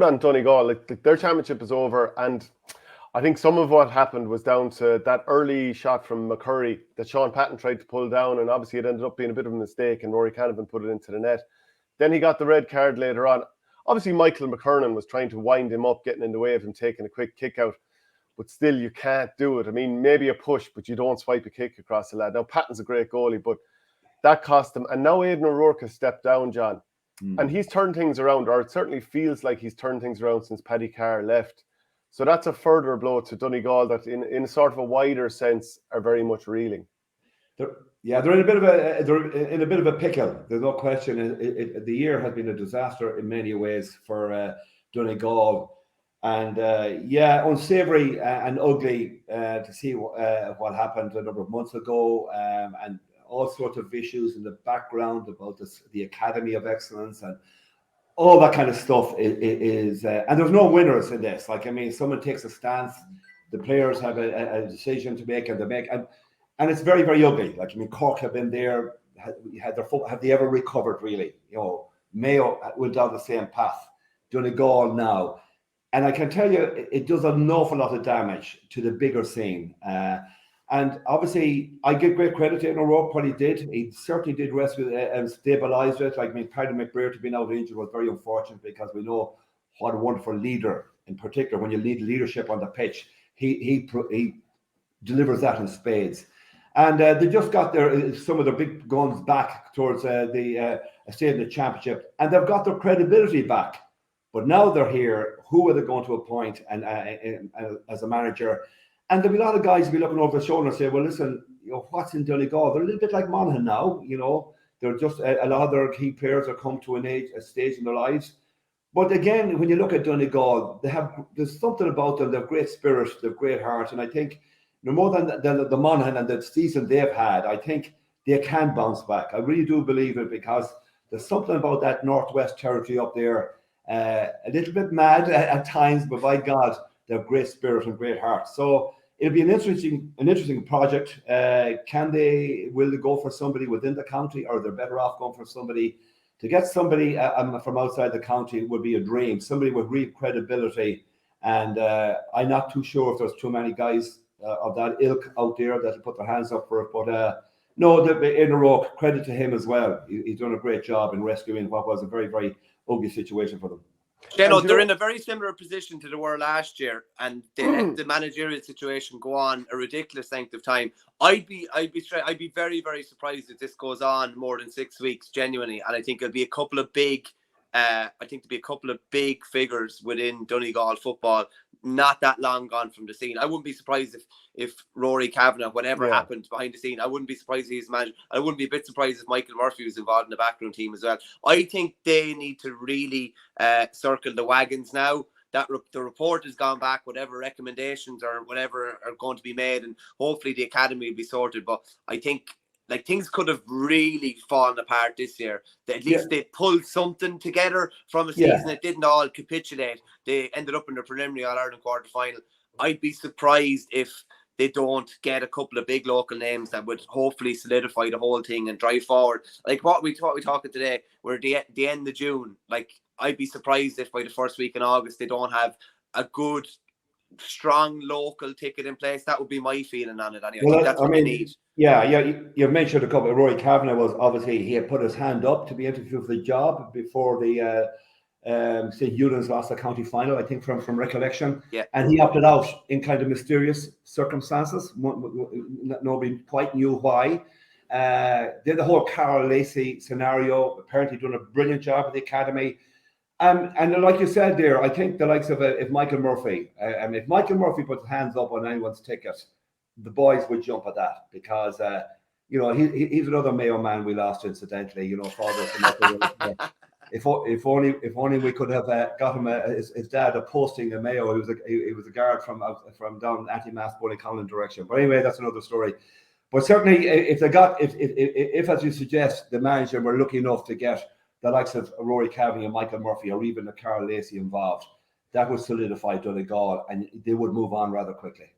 On Donegal, like their championship is over, and I think some of what happened was down to that early shot from McCurry that Sean Patton tried to pull down, and obviously it ended up being a bit of a mistake, and Rory Canavan put it into the net. Then he got the red card later on. Obviously, Michael McKernan was trying to wind him up, getting in the way of him taking a quick kick out, but still you can't do it. I mean, maybe a push, but you don't swipe a kick across the lad. Now, Patton's a great goalie, but that cost him. And now Aidan O'Rourke has stepped down, John. And he's turned things around, or it certainly feels like he's turned things around since Paddy Carr left. So that's a further blow to Donegal that, in sort of a wider sense, are very much reeling. They're in a bit of a pickle. There's no question. The year has been a disaster in many ways for Donegal, and unsavoury and ugly to see what happened a number of months ago, and all sorts of issues in the background about the Academy of Excellence and all that kind of stuff is and there's no winners in this. Like, I mean, someone takes a stance, the players have a decision to make, and it's very, very ugly. Like, I mean, Cork have been there, have they ever recovered really? You know, Mayo will down the same path, Donegal now. And I can tell you, it does an awful lot of damage to the bigger scene. And obviously, I give great credit to O'Rourke, what he did. He certainly did rescue and stabilise it. Like, I mean, Paddy McBrayer to be now injured was very unfortunate, because we know what a wonderful leader, in particular, when you lead leadership on the pitch, he delivers that in spades. And they just got some of their big guns back towards the state of the championship, and they've got their credibility back. But now they're here. Who are they going to appoint and as a manager? And there'll be a lot of guys will be looking over the shoulder and say, well, listen, you know, what's in Donegal? They're a little bit like Monaghan now, you know. They're just a lot of their key players have come to a stage in their lives. But again, when you look at Donegal, there's something about them. They have great spirit, they have great heart. And I think no more than the Monaghan and the season they've had, I think they can bounce back. I really do believe it, because there's something about that Northwest territory up there, a little bit mad at times, but by God, they have great spirit and great heart. So it'll be an interesting project. Will they go for somebody within the county, or they're better off going for somebody? To get somebody from outside the county would be a dream. Somebody with real credibility, and I'm not too sure if there's too many guys of that ilk out there that will put their hands up for it. But no, Aidan O'Rourke, credit to him as well. He's done a great job in rescuing what was a very, very ugly situation for them. Yeah, no, they're in a very similar position to they were last year, and they let the managerial situation go on a ridiculous length of time. I'd be very, very surprised if this goes on more than 6 weeks, genuinely. And I think there'll be a couple of big, figures within Donegal football not that long gone from the scene. I wouldn't be surprised if Rory Kavanagh, whatever happened behind the scene, I wouldn't be surprised if he's managed. I wouldn't be a bit surprised if Michael Murphy was involved in the backroom team as well. I think they need to really circle the wagons now. That the report has gone back, whatever recommendations or whatever are going to be made, and hopefully the academy will be sorted. But I think things could have really fallen apart this year. At least they pulled something together from a season that didn't all capitulate. They ended up in the preliminary All-Ireland quarter-final. I'd be surprised if they don't get a couple of big local names that would hopefully solidify the whole thing and drive forward. Like what we talking today, we're at the end of June. Like, I'd be surprised if by the first week in August they don't have a good, strong local ticket in place. That would be my feeling on it. Anyway, I think that's what they need. Yeah, you mentioned a couple. Rory Kavanagh was obviously, he had put his hand up to be interviewed for the job before the St. Eunan's lost the county final, I think, from recollection. Yeah. And he opted out in kind of mysterious circumstances. Nobody quite knew why. Then the whole Carol Lacey scenario, apparently doing a brilliant job at the academy. And like you said there, I think the likes of if Michael Murphy puts hands up on anyone's ticket, the boys would jump at that, because he's another Mayo man we lost incidentally. If only we could have got him his dad a posting in Mayo. He was a guard from down Anti-Mass Bowling direction. But anyway, that's another story. But certainly, if as you suggest, the manager were lucky enough to get the likes of Rory Kavanagh and Michael Murphy, or even the Carol Lacey involved, that would solidify Donegal, and they would move on rather quickly.